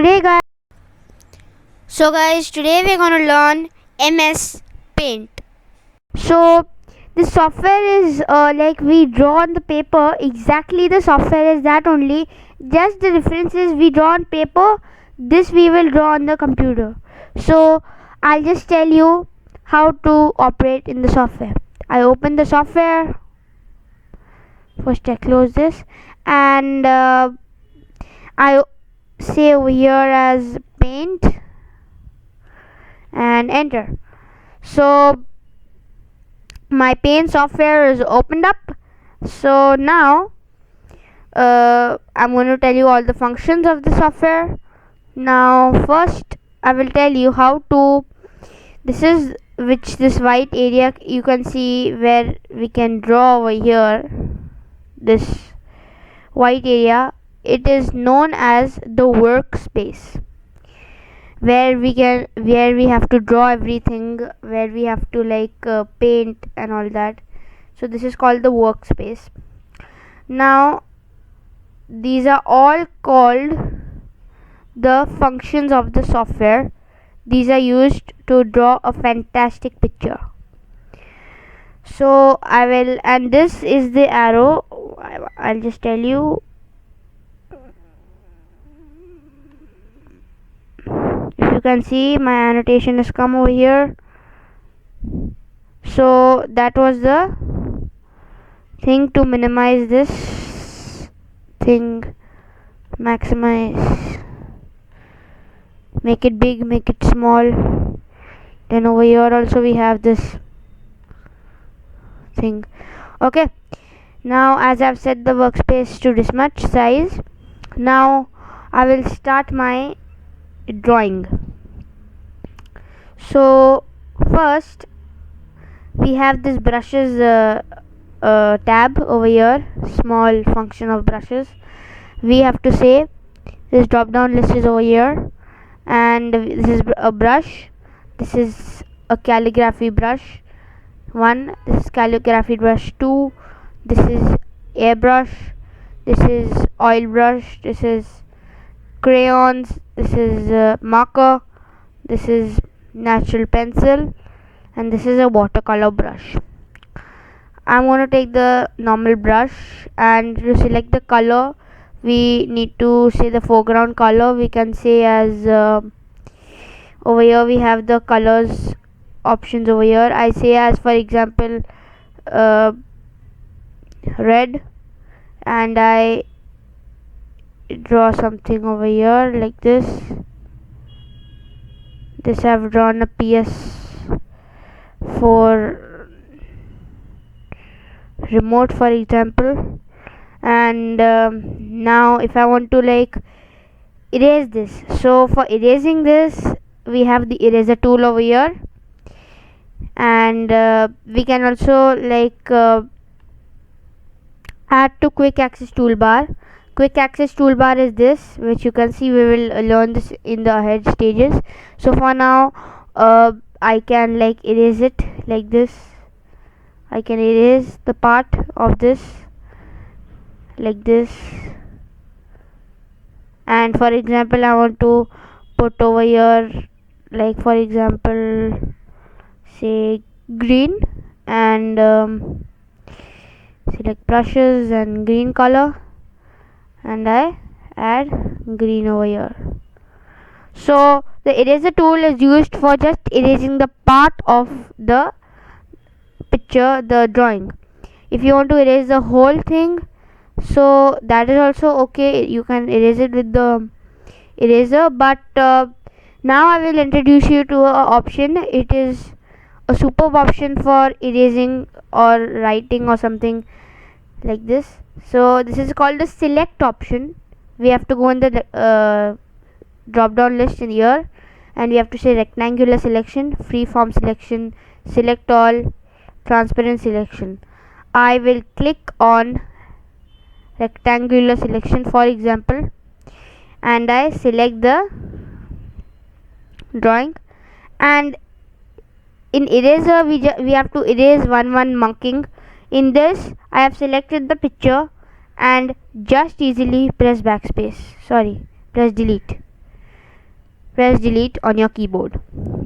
today guys today we're going to learn MS Paint. So this software is like we draw on the paper. Exactly the software is that only, just the difference is we draw on paper, this we will draw on the computer. So I'll just tell you how to operate in the software. I open the software. First I close this, and I say over here as paint and enter. So my paint software is opened up. So now I'm going to tell you all the functions of the software. Now first I will tell you how to, this white area you can see where we can draw over here. This white area, it is known as the workspace, where we have to draw everything, where we have to paint and all that. So this is called the workspace. Now these are all called the functions of the software. These are used to draw a fantastic picture. So I will, and this is the arrow. I'll just tell you, if you can see, my annotation has come over here. So that was the thing to minimize this thing, maximize, make it big, make it small. Then over here also we have this thing. Okay, now as I've set the workspace to this much size, now I will start my drawing. So first we have this brushes tab over here, small function of brushes. We have to say this drop down list is over here, and this is a brush, this is a calligraphy brush 1, this is calligraphy brush 2, this is airbrush, this is oil brush, this is crayons, this is marker, this is natural pencil, and this is a watercolor brush. I'm going to take the normal brush, and to select the color we need to say the foreground color. We can say as over here we have the colors options over here. I say as, for example, red, and I draw something over here like this. I've drawn a PS4 remote, for example. And now if I want to erase this, so for erasing this we have the eraser tool over here, and we can also add to quick access toolbar. Quick access toolbar is this, which you can see we will learn this in the ahead stages. So for now I can erase it like this. I can erase the part of this like this, and for example I want to put over here, for example, say green, and select brushes and green color, and I add green over here. So the eraser tool is used for just erasing the part of the picture, the drawing. If you want to erase the whole thing, so that is also okay, you can erase it with the eraser. But now I will introduce you to a option. It is a superb option for erasing or writing or something like this. So this is called the select option. We have to go in the drop down list in here, and we have to say rectangular selection, freeform selection, select all, transparent selection. I will click on rectangular selection, for example, and I select the drawing. And in eraser we have to erase one marking. In this I have selected the picture and just easily press delete. press delete on your keyboard.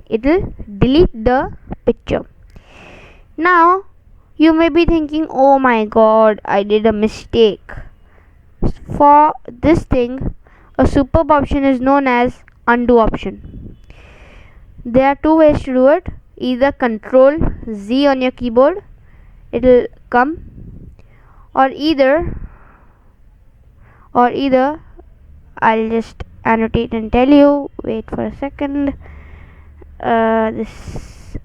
It will delete the picture. Now you may be thinking, oh my god, I did a mistake. For this thing, a superb option is known as undo option. There are two ways to do it. Either Control Z on your keyboard, it will come, or either I'll just annotate and tell you. Wait for a second. This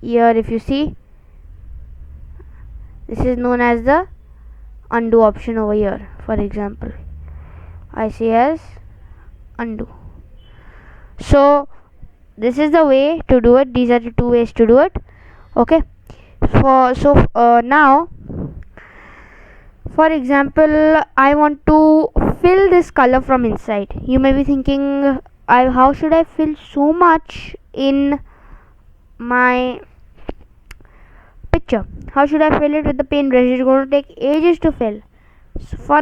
here, if you see, this is known as the undo option over here. For example, I say as undo. So this is the way to do it. These are the two ways to do it. Okay. Now, for example, I want to fill this color from inside. You may be thinking, how should I fill so much in my picture? How should I fill it with the paintbrush? It's going to take ages to fill. For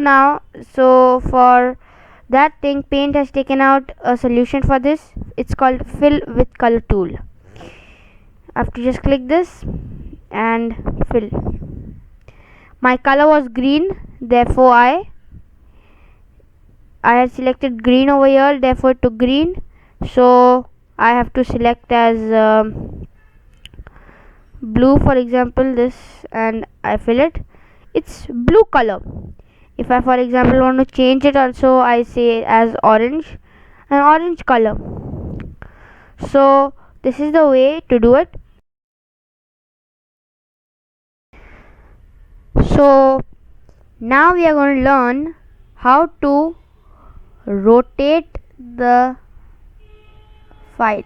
that thing, Paint has taken out a solution for this. It's called Fill with Color tool. I have to just click this and fill. My color was green, therefore I had selected green over here, therefore it took green. So I have to select as blue, for example, this, and I fill it. It's blue color. If I, for example, want to change it also, I say as orange, an orange color. So this is the way to do it. So now we are going to learn how to rotate the file,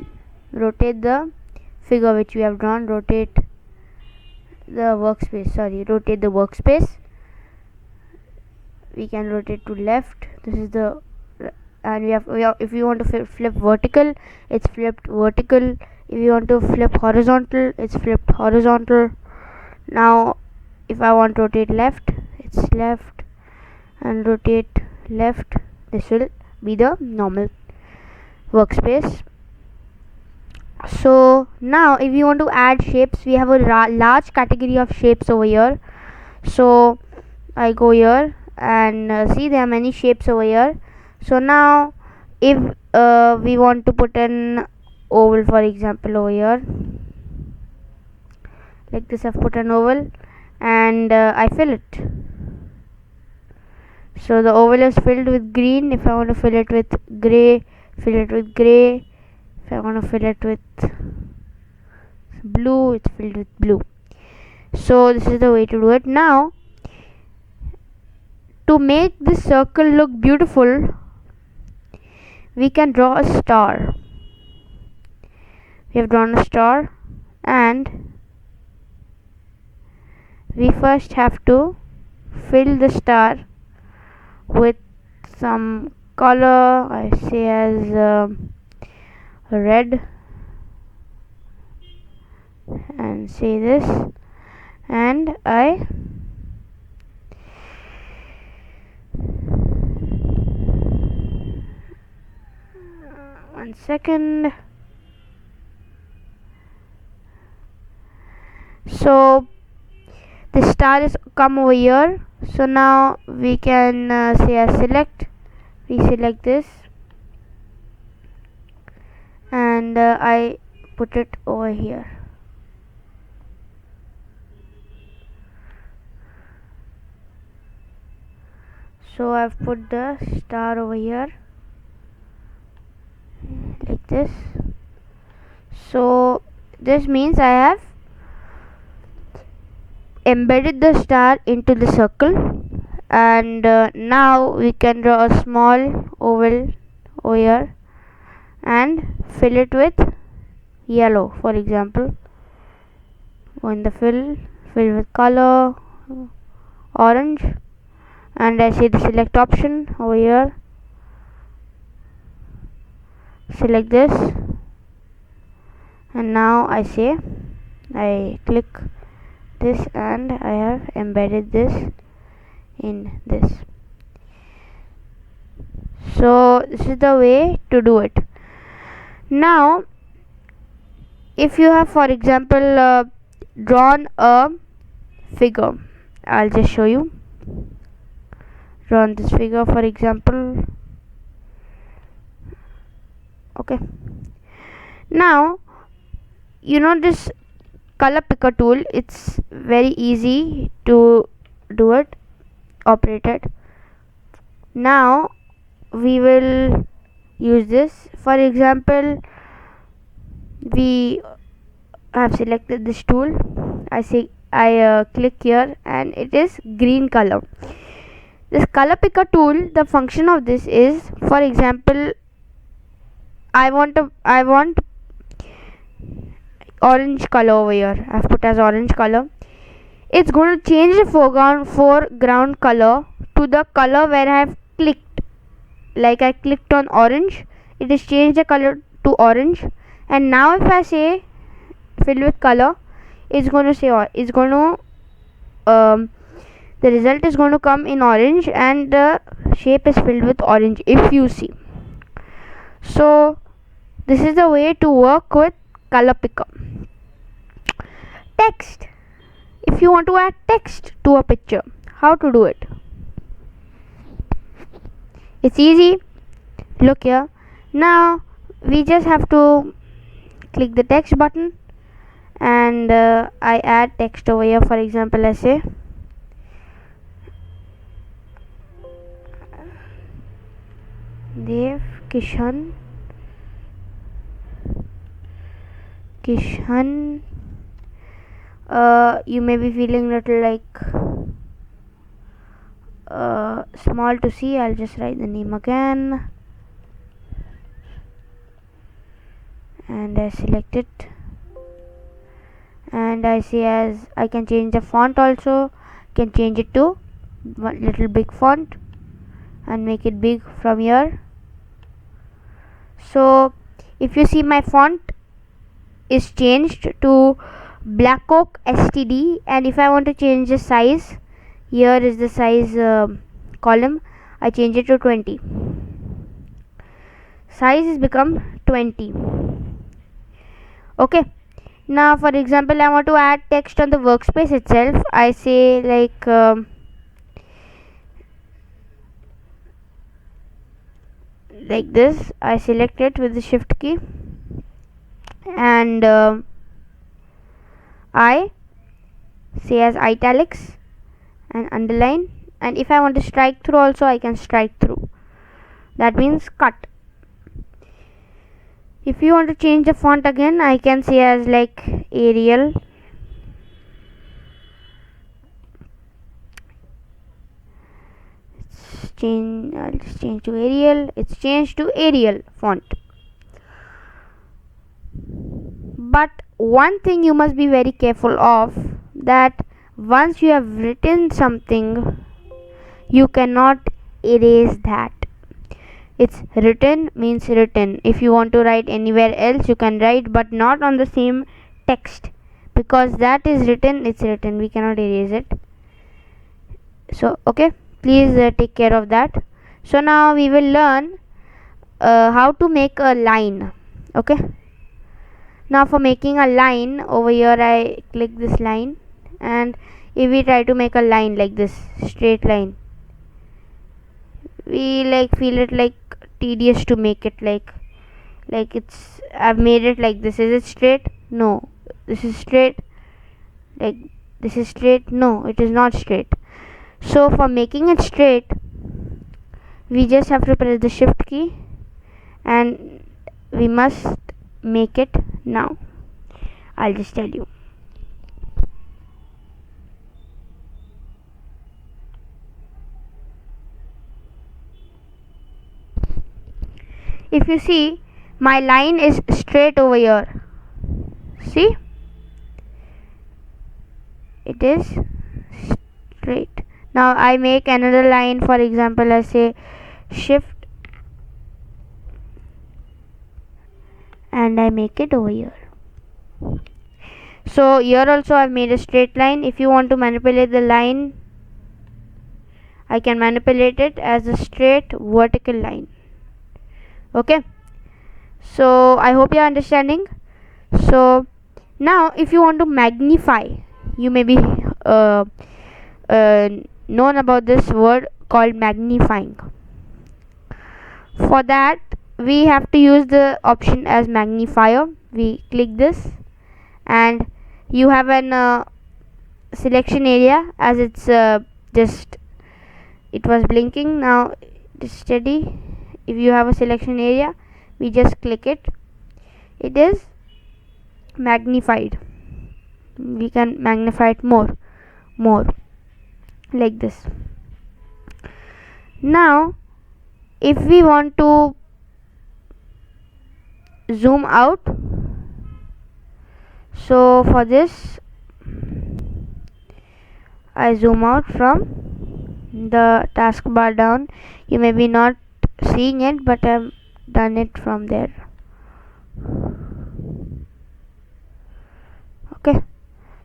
rotate the figure which we have drawn, rotate the workspace. We can rotate to left. This is the, and we have if you want to flip vertical, it's flipped vertical. If you want to flip horizontal, it's flipped horizontal. Now if I want to rotate left, it's left, and rotate left, this will be the normal workspace. So now if you want to add shapes, we have a large category of shapes over here. So I go here and see there are many shapes over here. So now if we want to put an oval, for example, over here, like this, I've put an oval and I fill it. So the oval is filled with green. If I want to fill it with grey, fill it with grey. If I want to fill it with blue, it's filled with blue. So this is the way to do it. Now to make this circle look beautiful, we can draw a star. We have drawn a star, and we first have to fill the star with some color. I say as red, and say this, and I one second. So the star is come over here. So now we can say as select. We select this, and I put it over here. So I've put the star over here like this. So this means I have embedded the star into the circle, and now we can draw a small oval over here and fill it with yellow, for example. Go in the fill with color orange, and I see the select option over here. Select this, and now I click this, and I have embedded this in this. So this is the way to do it. Now if you have, for example, drawn a figure, I'll just show you. Drawn this figure, for example. Okay, now you know this color picker tool, it's very easy to do it, operate it. Now we will use this. For example, we have selected this tool. I click here and it is green color. This color picker tool, the function of this is, for example, I want orange color over here. I've put as orange color. It's going to change the foreground color to the color where I have clicked. Like I clicked on orange, it is changed the color to orange. And now if I say fill with color, it's going to say the result is going to come in orange and the shape is filled with orange, if you see. So this is the way to work with color picker. Text. If you want to add text to a picture, how to do it? It's easy. Look here. Now we just have to click the text button and I add text over here. For example, I say Dev Kishan you may be feeling little like small to see. I'll just write the name again and I select it and I see as I can change the font also. Can change it to one little big font and make it big from here. So if you see, my font is changed to Black Oak STD, and if I want to change the size, here is the size column, I change it to 20. Size is become 20. Okay, now for example, I want to add text on the workspace itself. I say like this. I select it with the shift key and I say as italics and underline, and if I want to strike through also, I can strike through. That means cut. If you want to change the font again, I can say as like Arial. I'll just change to Arial. It's changed to Arial font. But one thing you must be very careful of, that once you have written something, you cannot erase that. It's written means written. If you want to write anywhere else, you can write, but not on the same text, because that is written, it's written, we cannot erase it. So okay, please take care of that. So now we will learn how to make a line. Okay, now for making a line, over here I click this line, and if we try to make a line like this, straight line, we like feel it like tedious to make it like it's, I've made it like this. Is it straight? No. This is straight. Like this is straight? No, it is not straight. So for making it straight, we just have to press the shift key and we must make it now. I'll just tell you. If you see, my line is straight over here. See? It is straight. Now I make another line. For example, I say shift and I make it over here. So here also I've made a straight line. If you want to manipulate the line, I can manipulate it as a straight vertical line. Okay, So I hope you're understanding. So now if you want to magnify, you may be known about this word called magnifying. For that we have to use the option as magnifier. We click this and you have an selection area, as it's just it was blinking, now it's steady. If you have a selection area, we just click it, it is magnified. We can magnify it more like this. Now if we want to zoom out, so for this I zoom out from the taskbar down. You may be not seeing it, but I've done it from there. Okay,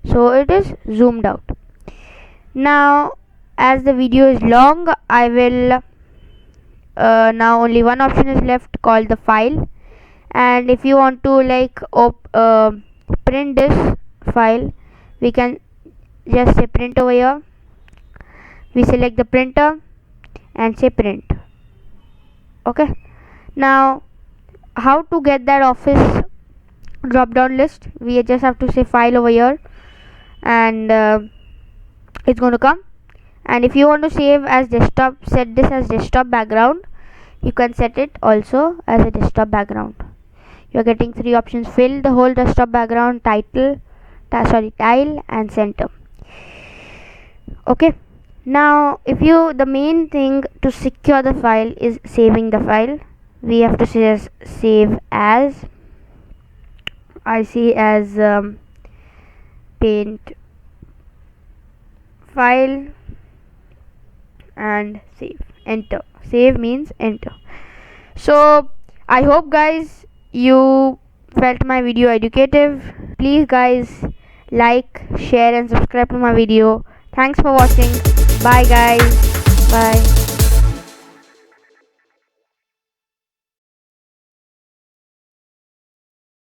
so it is zoomed out. Now as the video is long, I will now only one option is left called the file. And if you want to like print this file, we can just say print over here. We select the printer and say print. Okay, now how to get that Office drop down list? We just have to say file over here and it's going to come. And if you want to save as desktop, set this as desktop background, you can set it also as a desktop background. You are getting three options: fill the whole desktop background, tile and center. Okay, now if you, the main thing to secure the file is saving the file. We have to say save as. I see as paint file and save, enter. Save means enter. So I hope guys you felt my video educative. Please guys like, share and subscribe to my video. Thanks for watching. Bye guys. Bye.